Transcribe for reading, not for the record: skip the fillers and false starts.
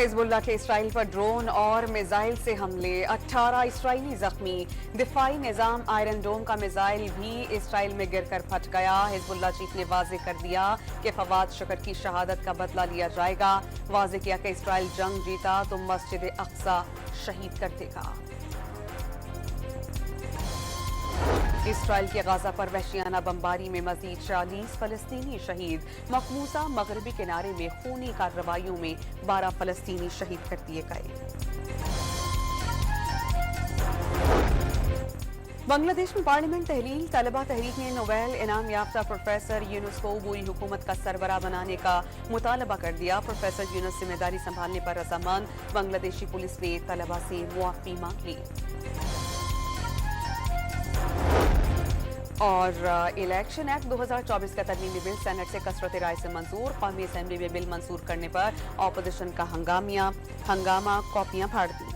حزب اللہ کے اسرائیل پر ڈرون اور میزائل سے حملے، 18 اسرائیلی زخمی۔ دفاعی نظام آئرن ڈوم کا میزائل بھی اسرائیل میں گر کر پھٹ گیا۔ حزب اللہ چیف نے واضح کر دیا کہ فواد شکر کی شہادت کا بدلہ لیا جائے گا۔ واضح کیا کہ اسرائیل جنگ جیتا تو مسجد اقصی شہید کر دے گا۔ اسرائیل کے غزہ پر وحشیانہ بمباری میں مزید 40 فلسطینی شہید۔ مقبوضہ مغربی کنارے میں خونی کارروائیوں میں 12 فلسطینی شہید کر دیے گئے۔ بنگلہ دیش میں پارلیمنٹ تحلیل، طلبہ تحریک نے نوبیل انعام یافتہ پروفیسر یونس کو عبوری حکومت کا سربراہ بنانے کا مطالبہ کر دیا۔ پروفیسر یونس ذمہ داری سنبھالنے پر رضامند۔ بنگلہ دیشی پولیس نے طلبہ سے معافی مانگ لی۔ اور الیکشن ایکٹ 2024 کا ترمیمی بل سینٹ سے کثرت رائے سے منظور۔ قومی اسمبلی میں بل منظور کرنے پر اپوزیشن کا ہنگامہ، کاپیاں پھاڑ دی۔